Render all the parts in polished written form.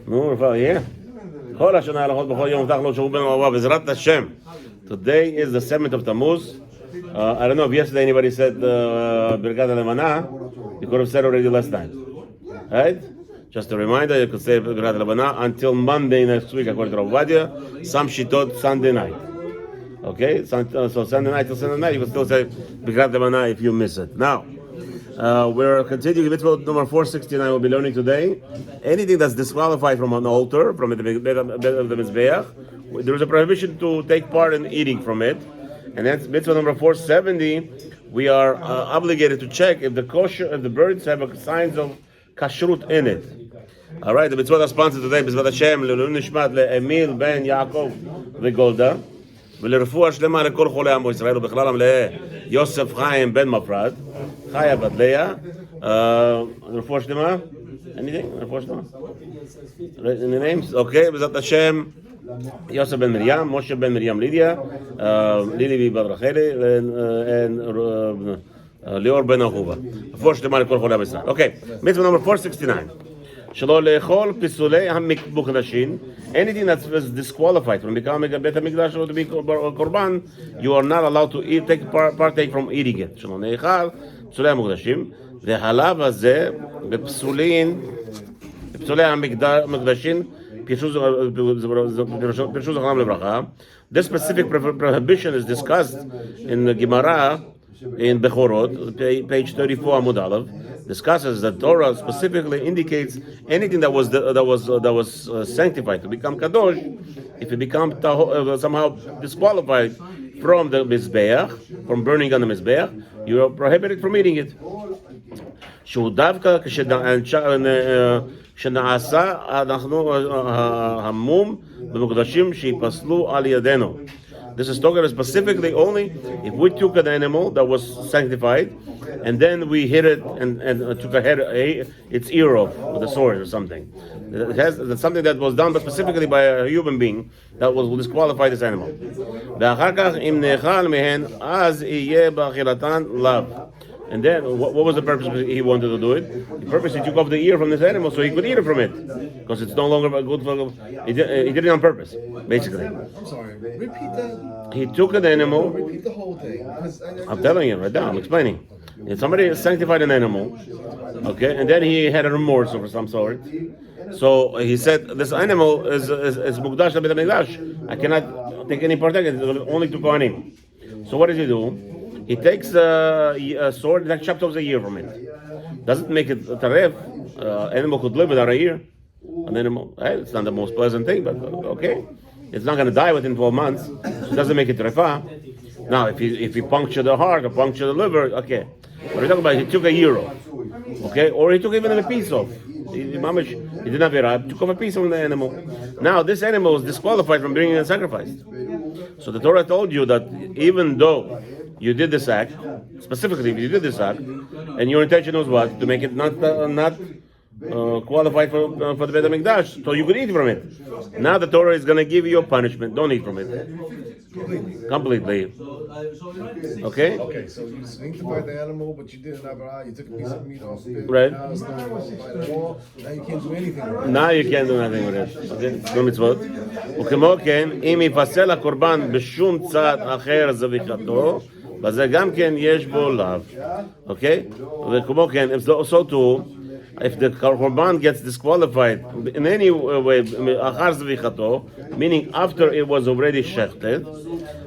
נו, כבר יהיה? כל השנה הלכות בכל יום תחלו שהוא בן רבוע בעזרת השם. Today is the 7th of Tammuz. I don't know if yesterday anybody said Birkat HaLevana. You could have said already last night. Right? Just a reminder, you could say Birkat HaLevana until Monday next week according to Rav Ovadia. Some shitot Sunday night. Okay? So Sunday night till Sunday night you can still say Birkat HaLevana if you miss it. Now, we're continuing Mitzvoth number 469 we'll be learning today. Anything that's disqualified from an altar, from the Mizbeach, there is a prohibition to take part in eating from it. And that's Mitzvah number 470. We are obligated to check if the birds have signs of kashrut in it. All right, the Mitzvah that's sponsored today, Mitzvah Hashem, L'Lun Nishmat, Le'emil Ben Yaakov V'Golda, ולרפואה שלמה לכל חולי עמו ישראל ובכלל המלאה יוסף חיים בן מפרד חיה בת לאה רפואה שלמה anything? רפואה שלמה? in the names? okay, בעזרת השם יוסף בן מרים, משה בן מרים לידיה לילי בת רחלי ליאור בן אהובה רפואה שלמה לכל חולי עמו ישראל. okay, מצווה number 469 שלא לאכול פיסולי המוקדשים, anything that was disqualified from becoming a בית המקדש or to be קורבן, you are not allowed to eat, partake from eating it. שלא נאכל פסולי המוקדשים, והחלב הזה בפסולי המקדשים, פירשו זכרם לברכה. This specific prohibition is discussed in the Gemara in Bechorot, page 34 Amud Aleph. Discusses that Torah specifically indicates anything that was sanctified to become kadosh. If it becomes somehow disqualified from the mizbeach, from burning on the mizbeach, you are prohibited from eating it. שהוא דווקא כשנעשה אנחנו המום במוקדשים שיפסלו על ידינו. This is talking specifically only if we took an animal that was sanctified and then we hit it and took its ear off with a sword or something. That's something that was done but specifically by a human being that will disqualify this animal. ואחר כך אם נאכל מהן אז יהיה באכילתן לאו. And then, what was the purpose he wanted to do it? The purpose he took off the ear from this animal so he could eat it from it. Because it's no longer good for... He did it on purpose, basically. I'm sorry, repeat that. He took an animal... Repeat the whole thing. I'm telling you right now, I'm explaining. If somebody sanctified an animal, okay, and then he had a remorse of some sort. So he said, this animal is Mukdash Beit HaMikdash. I cannot take any part of it, only to Kohanim. So what does he do? He takes a sword that chops off the ear from it. Doesn't make it a taref. Animal could live without a ear. An animal, it's not the most pleasant thing, but okay. It's not going to die within 12 months. So it doesn't make it refa. Now, if he punctured the heart or punctured the liver, okay. What are you talking about? He took a ear off. Okay? Or he took even a piece off. He didn't have it. Took off a piece from the animal. Now, this animal is disqualified from being sacrificed. So the Torah told you that even though you did this act, specifically if you did this act, and your intention was what? To make it not qualified for the Beit HaMikdash, so you could eat from it. Now the Torah is going to give you a punishment. Don't eat from it. Completely. Okay? Okay, so you sanctified the animal, but you didn't have you took a piece of meat off it. Right. Now it's not by the wall. Now you can't do anything with it. Now you can't do nothing with it. Okay? No mitzvot. וכמו כן, אם יפסל הקורבן בשום צד אחר זביחתו, וזה גם כן יש בו לאו. Okay? וכמו כן, so too, if the korban gets disqualified in any way, אחר זביחתו, meaning after it was already shechted,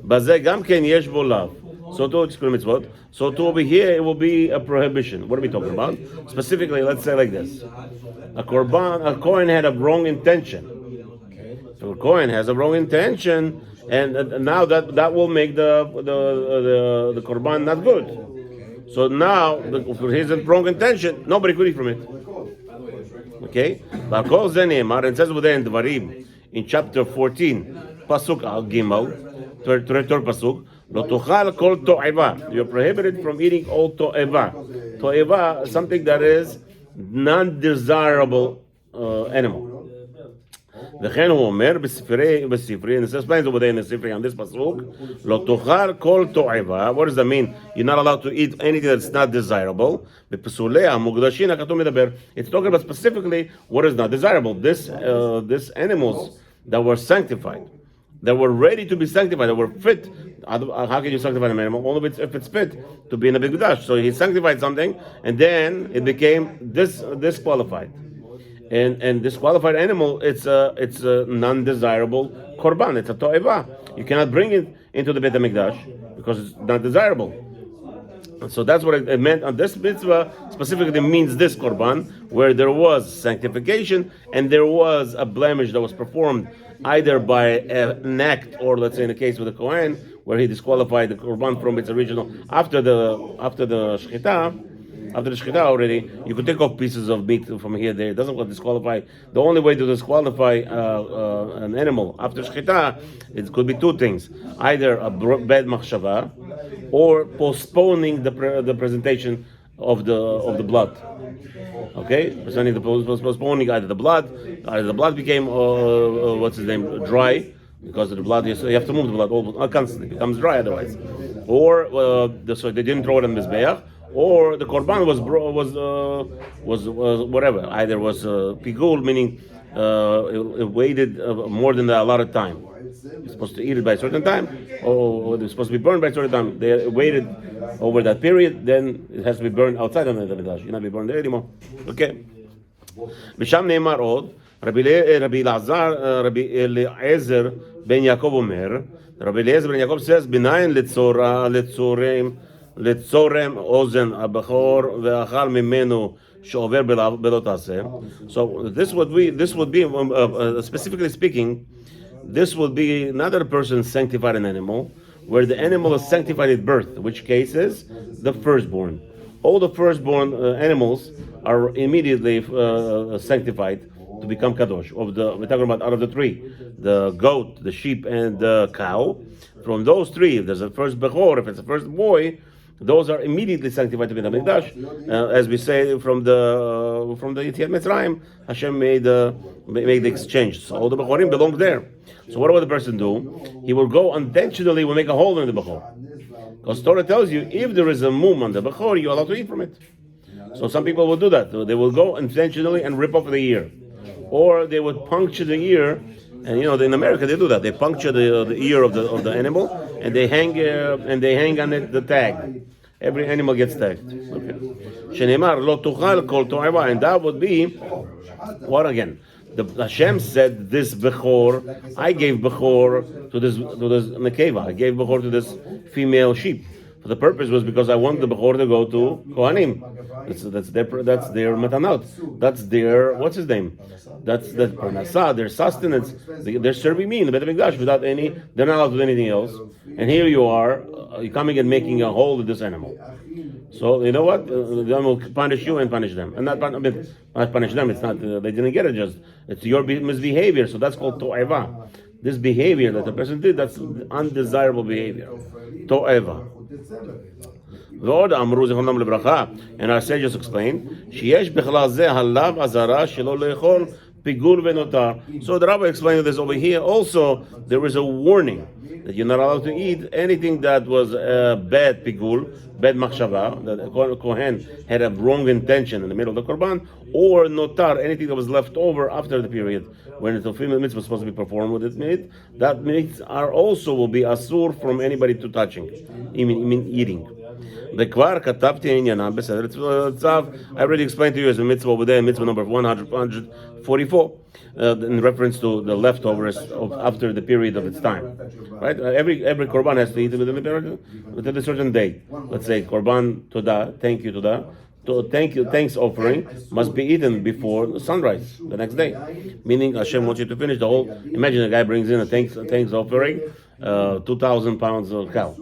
בזה גם כן יש בו לאו. So too, it's mitzvot. So too over here, it will be a prohibition. What are we talking about? Specifically, let's say like this: a Kohen had a wrong intention. So a Kohen has a wrong intention, and now that will make the korban not good. So now, for his wrong intention, nobody could eat from it. Okay? And it says within Dvarim, in chapter 14, pasuk al gimel, third pasuk. Lo tochal kol to'eva. You're prohibited from eating all to'eva. To'eva is something that is non-desirable animal. וכן הוא אומר בספרי, and it explains over there in the Sifri on this pasuk, לא תאכל כל תועבה. What does that mean? You're not allowed to eat anything that's not desirable. בפסוליה המוקדשים הכתוב מדבר. It's talking about specifically what is not desirable. This animals that were sanctified, that were ready to be sanctified, that were fit. How can you sanctify an animal? Only if it's fit to be in a big mikdash. So he sanctified something, and then it became disqualified. And disqualified animal, it's a non-desirable korban. It's a to'eva. You cannot bring it into the Beit HaMikdash because it's not desirable. And so that's what it meant. And this mitzvah specifically means this korban, where there was sanctification and there was a blemish that was performed either by an act, or let's say in the case with the Kohen, where he disqualified the korban from its original after the shechita. After the shechita already, you could take off pieces of meat from here there. It doesn't disqualify. The only way to disqualify an animal after shechita, it could be two things: either a bad machshava, or postponing the presentation of the blood. Okay, postponing either the blood became dry, because of the blood. So you have to move the blood constantly. It becomes dry otherwise, or so they didn't throw it on the mizbeach. Or the korban was whatever. Either was pigul, meaning it waited more than the allotted time. You're supposed to eat it by a certain time, or they're supposed to be burned by a certain time. They waited over that period, then it has to be burned outside of the mikdash. You're not be burned there anymore. Okay. ושם נאמר עוד, רבי אליעזר בן יעקב אומר, רבי אליעזר בן יעקב says, בניין לצורם אוזן הבכור ואכל ממנו שעובר בלא תעשה. So this would be specifically speaking, this would be not that a person sanctified an animal, where the animal is sanctified at birth, which case is the firstborn. All the firstborn animals are immediately sanctified to become kadosh. We're talking about out of the three, the goat, the sheep, and the cow. From those three, if there's a first bechor, if it's a first boy, those are immediately sanctified to be the mikdash. As we say from the Yetziat Mitzrayim, Hashem made the exchange. So all the bechorim belong there. So what will the person do? He will go intentionally, will make a hole in the bechor. Because Torah tells you, if there is a mum on the bechor, you're allowed to eat from it. So some people will do that. They will go intentionally and rip off the ear. Or they would puncture the ear. And in America they do that. They puncture the ear of the animal, and they hang on it the tag. Every animal gets tagged. Okay. Shenemar lo tuchal kol to'eva, and that would be what again? Hashem said, "This bechor, I gave bechor to this nekeva. I gave bechor to this female sheep. The purpose was because I want the bechor to go to Kohanim. That's their matanot. That's their what's his name? That's the parnasah, their sustenance. They're serving me in the Beit HaMikdash without any. They're not allowed to do anything else. And here you are, you're coming and making a hole with this animal. So you know what? Then will punish you and punish them, and not punish them. It's not they didn't get it. Just it's your misbehavior. So that's called to'eva. This behavior that the person did, that's undesirable behavior. To'eva. ועוד אמרו זיכרונם לברכה, and our sages explained, שיש בכלל זה הלאו אזהרה שלא לאכול פיגול ונותר. So the rabbi explained this over here. Also, there is a warning that you're not allowed to eat anything that was bad pigul, bad machshava, that a kohen had a wrong intention in the middle of the korban, or notar, anything that was left over after the period when the female mitzvah was supposed to be performed with its meat. That meat will be asur from anybody to touching, mean eating. וכבר כתבתי עניינם בסדר צו. I already explained to you as a mitzvah over there, mitzvah number 144, in reference to the leftovers after the period of its time. Right? Every korban has to eat within a certain date. Let's say korban todah, thank you todah. Thanks offering must be eaten before sunrise the next day. Meaning Hashem wants you to finish the whole. Imagine a guy brings in a thanks offering, 2,000 pounds of cow.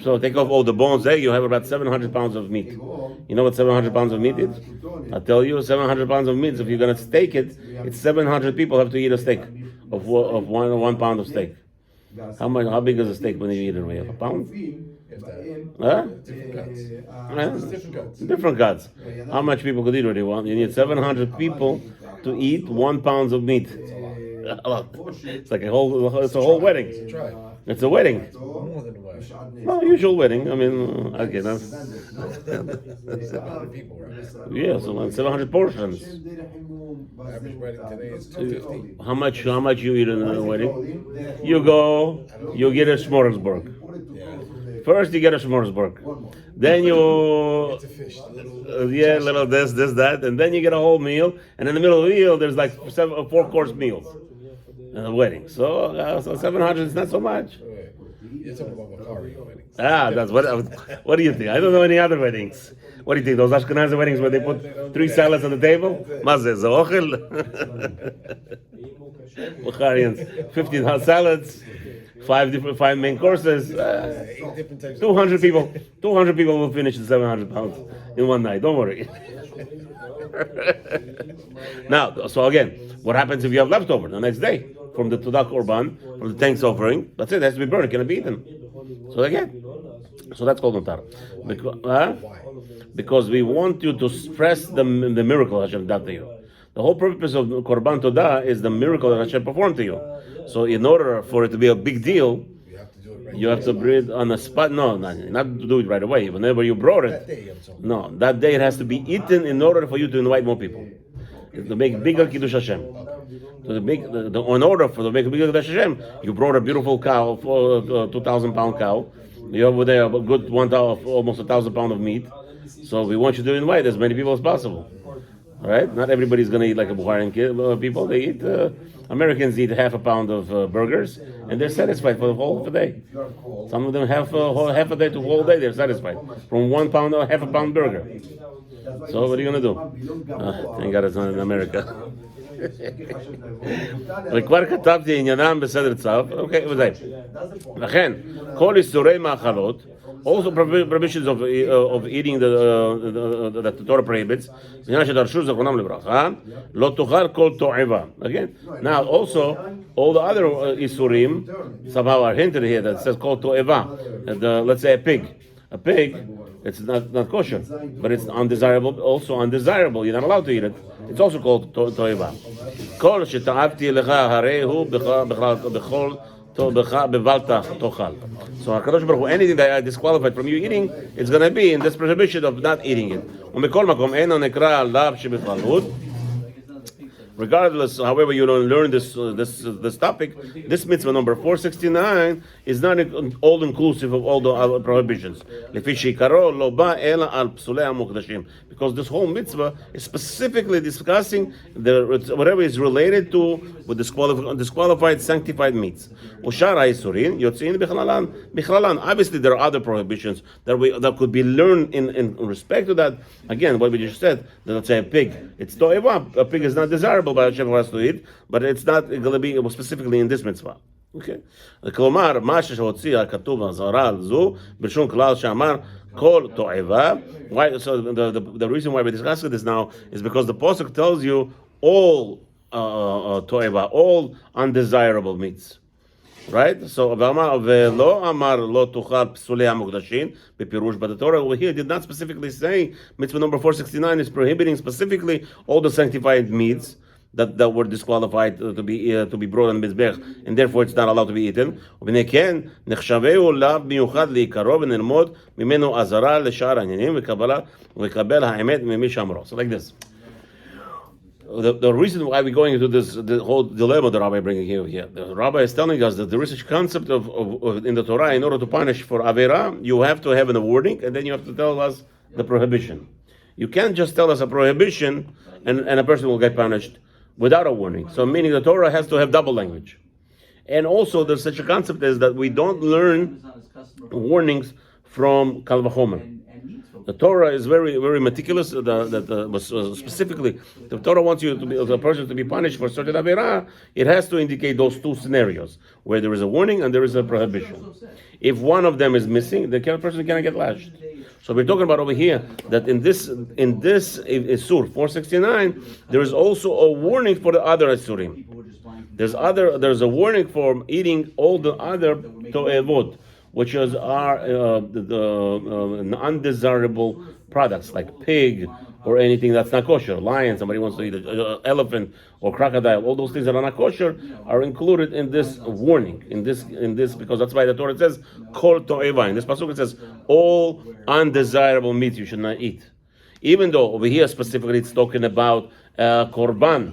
So take off all the bones there, you have about 700 pounds of meat. You know what 700 pounds of meat is? I'll tell you, 700 pounds of meat, if you're going to steak it, it's 700 people have to eat a steak of 1 pound of steak. How big is a steak when you eat it? We have a pound? Huh? Different cuts. How much people could eat already? You need 700 people to eat 1 pound of meat. It's like a whole wedding. It's a wedding. More than a wedding. No, usual wedding. I mean, okay, that's That's a lot of people, right? yeah. So like 700 portions. Average wedding today is 250. How much you eat in a wedding? You go, you get a smorgasbord. First you get a smorgasbord. Then you It's a fish. little this, that, and then you get a whole meal. And in the middle of the meal, there's like 4-course meals in a wedding. So 700 is not so much. You're talking about Bakari weddings. That's what do you think? I don't know any other weddings. What do you think? Those Ashkenazi weddings where they put 3 salads on the table? Mazeh, zochel. Bukharians, 15 salads, 5 main courses. 8 different types. 200 people. 200 people will finish the 700 pounds in one night. Don't worry. Now, so again, what happens if you have leftover the next day from the Tudah Korban, from the thanks offering? That's it. It has to be burned. It cannot be eaten. So again, so that's called Notar. Because we want you to stress the miracle Hashem done to you. The whole purpose of Korban Todah is the miracle that Hashem performed to you. So in order for it to be a big deal, you have to breathe on the spot. No, not to do it right away. Whenever you brought it, no, that day it has to be eaten in order for you to invite more people. To make bigger Kiddush Hashem. In order to make a bigger Kiddush Hashem, you brought a beautiful cow, 2,000 pound cow. You have over there a good almost 1,000 pound of meat. So we want you to invite as many people as possible. All right? Not everybody's going to eat like a Bukharian people. They eat. Americans eat half a pound of burgers, and they're satisfied for the whole day. Some of them half a day to a whole day. They're satisfied from 1 pound or half a pound burger. So what are you going to do? Thank God it's not in America. וכבר כתבתי עניינם בסדר צו, okay, ודאי. לכן, כל איסורי מאכלות, also prohibitions of eating that the Torah prohibits, עניין שדרשו זכרונם לברכה, לא תאכל כל תועבה. Again, now also, all the other isurim somehow are hinted here that says כל תועבה. Let's say a pig. A pig, it's not kosher, but it's undesirable, also undesirable. You're not allowed to eat it. It's also called toiva. כל שתאבתי לך הרי הוא בכל בך בבלתך תאכל. So HaKadosh Baruch Hu, anything that I disqualified from you eating, it's going to be in this prohibition of not eating it. ומכל מקום אינו נקרא לאו שבכללות. Regardless, however you don't learn this topic, this mitzvah number 469 is not all inclusive of all the other prohibitions. Because this whole mitzvah is specifically discussing whatever is related to with disqualified, sanctified meats. Obviously, there are other prohibitions that could be learned in respect to that. Again, what we just said, let's say a pig, it's to'eva. A pig is not desirable by Hashem has to eat, but it's not going to be specifically in this mitzvah. Okay. כלומר, מה שהוציא הכתוב הזרה על זו, בשום כלל שאמר כל תועבה. So the reason why we're discussing this now is because the pasuk tells you all תועבה, all undesirable meats. Right? So, ולא אמר לא תאכל פסולי המוקדשים, בפירוש, but the Torah over here did not specifically say, mitzvah number 469 is prohibiting specifically all the sanctified meats that were disqualified to be brought on the Mizbech, and therefore it's not allowed to be eaten. ובנכן, נחשבהו לאו מיוחד לעיקרו ונלמוד ממנו אזהרה לשאר העניינים וקבל האמת ממי שאמרו. So like this. The reason why we're going into the whole dilemma the Rabbi is bringing here, the Rabbi is telling us that there is a concept of in the Torah, in order to punish for Avera, you have to have a warning, and then you have to tell us the prohibition. You can't just tell us a prohibition, and a person will get punished without a warning. So meaning the Torah has to have double language. And also there's such a concept as that we don't learn warnings from Kal Vachomer. The Torah is very, very meticulous. Specifically, the Torah wants you to be the person to be punished for certain avera. It has to indicate those two scenarios where there is a warning and there is a prohibition. If one of them is missing, the person cannot get lashed. So we're talking about over here that in this Isur 469, there is also a warning for the other Isurim. There's a warning for eating all the other to'evot, which are the undesirable products like pig, or anything that's not kosher. Lion, somebody wants to eat an elephant or crocodile. All those things that are not kosher are included in this warning. In this, because that's why the Torah says kol to'eva. In this pasuk it says all undesirable meat you should not eat. Even though over here specifically it's talking about korban,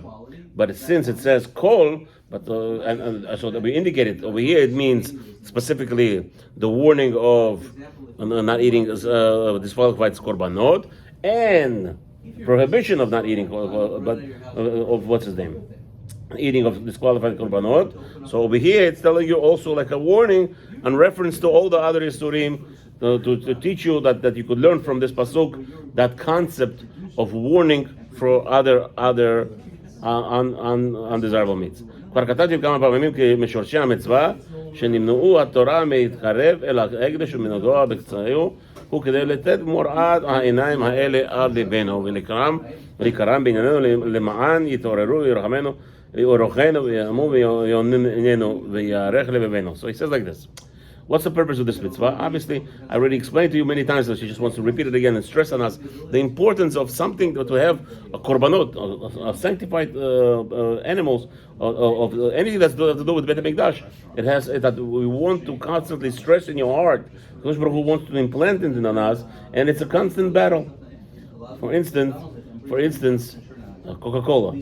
but since it says kol, but so that we indicated over here, it means specifically the warning of not eating disqualified korbanot and prohibition of not eating, but of what's his name, eating of disqualified korbanot. So over here, it's telling you also like a warning and reference to all the other Isurim to teach you that you could learn from this pasuk that concept of warning for other undesirable meats. כבר כתבתי כמה פעמים כמשורשי המצווה שנמנעו התורה להתקרב אל ההקדש ומנגוע בקצרהו הוא כדי לתת מוראת העיניים האלה על ליבנו ולקרם בענייננו למען יתעוררו ירחמנו ויעמו ויעוננו ויערך לבבינו. So he says like this. What's the purpose of this mitzvah? Obviously, I already explained to you many times, so she just wants to repeat it again and stress on us the importance of something to have a korbanot, a sanctified animals, of anything that's to do with Beit HaMikdash. It has that we want to constantly stress in your heart. Kodesh Baruch Hu wants to implant it in us, and it's a constant battle. For instance, Coca-Cola,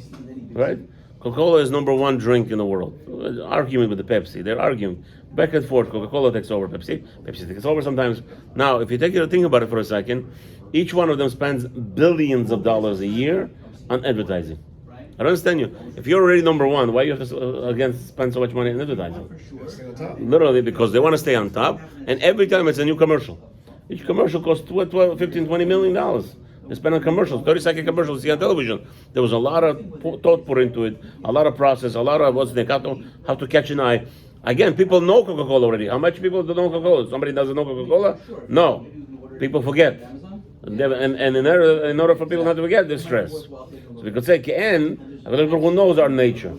right? Coca-Cola is number one drink in the world. Arguing with the Pepsi, they're arguing back and forth. Coca-Cola takes over Pepsi takes over sometimes. Now, if you think about it for a second, each one of them spends billions of dollars a year on advertising. I don't understand you. If you're already number one, why you have to spend so much money on advertising? Literally because they want to stay on top, and every time it's a new commercial. Each commercial costs $12, $15, $20 million. They spend on commercials, 30-second commercials you see on television. There was a lot of thought put into it, a lot of process, a lot of how to catch an eye. Again, people know Coca-Cola already. How much people don't know Coca-Cola? Somebody doesn't know Coca-Cola? No. People forget. And in order for people not to forget, there's stress. So we could say, Ke'en, who knows our nature.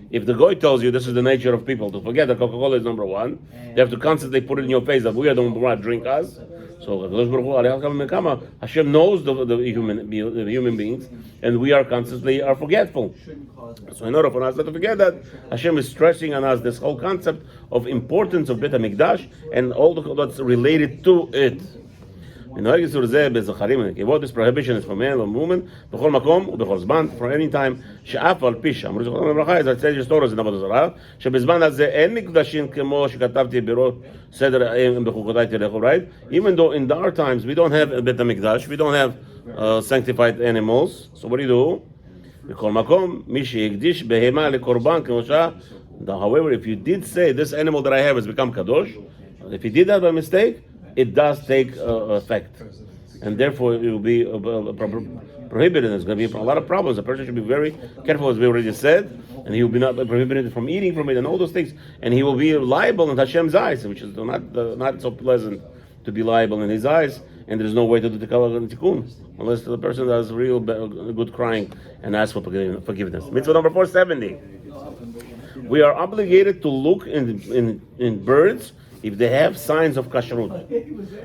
If the Goy tells you this is the nature of people, to forget that Coca-Cola is number one, they have to constantly put it in your face that we are the number one, drink us. So Hashem knows the human beings, and we are constantly forgetful. So in order for us not to forget that, Hashem is stressing on us this whole concept of importance of Beit HaMikdash and all that's related to it. This prohibition is for man or woman, בכל מקום ובכל זמן, for any time, שאף על פי שאמרו זכרונו לברכה, as I said your stories in עבודה זרה, שבזמן הזה אין מקדשים כמו שכתבתי בראש סדר בחוקותיי תלכו, right? Even though in our times we don't have בית המקדש, we don't have sanctified animals, so what do? בכל מקום, מי שהקדיש בהמה לקורבן כמו however, if you did say this animal that I have has become kadosh, if you did that by mistake, it does take effect, and therefore it will be prohibited. There's going to be a lot of problems. The person should be very careful, as we already said, and he will be not prohibited from eating from it and all those things, and he will be liable in Hashem's eyes, which is not so pleasant to be liable in His eyes. And there's no way to do the tikkun unless the person does real good crying and ask for forgiveness. Mitzvah number 470. We are obligated to look in birds if they have signs of kashrut.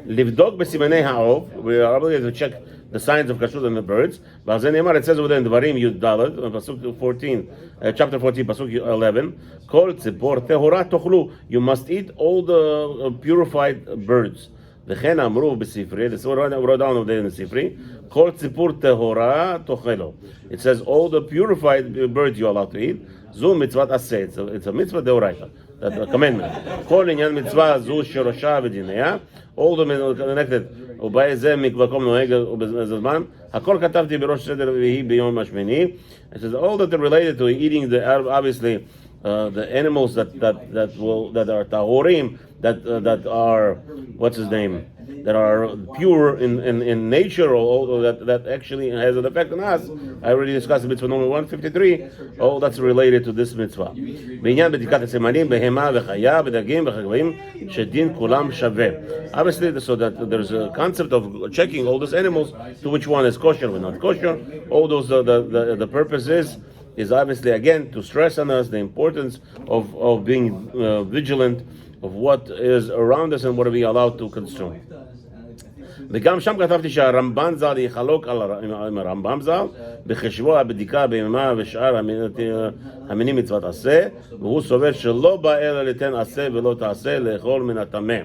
Livdok b'simanei ha'ov, we are obligated to check the signs of kashrut in the birds. It says over there in Devarim Yud Daled, pasuk 14, chapter 14, pasuk 11, Kol tzipor tehora tochlu. You must eat all the purified birds. וכן אמרו בספרי, this wrote down over there in the Sifri, כל ציפור טהורה תאכלו. It says all the purified birds you're allowed to eat. זו מצוות עשה. It's a mitzvah deoraita. That's a commandment. כל עניין מצווה זו שורשה ודיניה. All the connected. ובזה מקום נוהג ובזמן. הכל כתבתי בראש סדר והיא ביום השמיני. It says all that are related to eating obviously the animals that are tahorim, that are what's his name, that are pure in nature, or that actually has an effect on us. I already discussed mitzvah number 153. All that's related to this mitzvah. בעניין בדיקת הסימנים בהמה וחיה בדגים וחגבים שדין כולם שווה. Obviously, so that there's a concept of checking all those animals to which one is kosher or not kosher. All those the purpose is obviously again to stress on us the importance of being vigilant of what is around us and what are we allowed to consume. וגם שם כתבתי שהרמב"ן ז"ל יחלוק עם הרמב"ם ז"ל בחשבו הבדיקה ביממה ושאר המינים מצוות עשה, והוא סובר שלא בא אלא ליתן עשה ולא תעשה לאכול מן הטמא.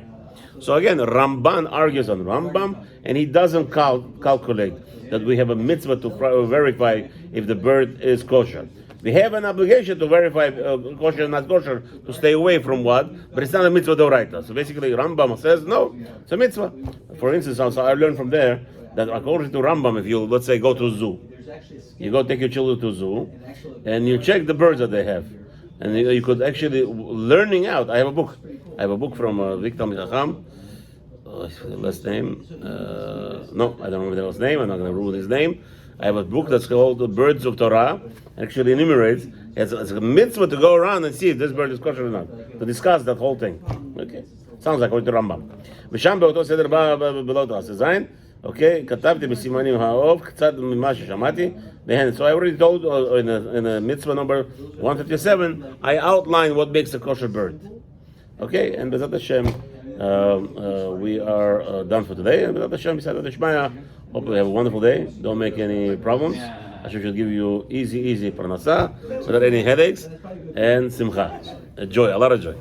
So again, Ramban argues on Rambam, and he doesn't calculate that we have a mitzvah to verify if the bird is kosher. We have an obligation to verify kosher and not kosher, to stay away from what, but it's not a mitzvah d'oraita. So basically, Rambam says, no, it's a mitzvah. For instance, also I learned from there that according to Rambam, if you, let's say, go to a zoo, you go take your children to a zoo, and you check the birds that they have. And you could actually, learning out, I have a book from Victor Michacham, last name, no, I don't remember the last name, I'm not going to ruin his name. I have a book that's called The Birds of Torah, actually enumerates, it's a mitzvah to go around and see if this bird is kosher or not, to discuss that whole thing. Okay, sounds like according to Rambam. ושם באותו סדר בא בלא תעשה זין, okay, כתבתי בסימנים האוב, קצת ממה ששמעתי, so I already told in a mitzvah number 157, I outlined what makes a kosher bird. Okay, and B'ezrat Hashem, we are done for today, and B'ezrat Hashem, B'ezrat Hashem, hope you have a wonderful day, don't make any problems. Hashem should give you easy parnasa, without any headaches, and simcha. Joy, a lot of joy.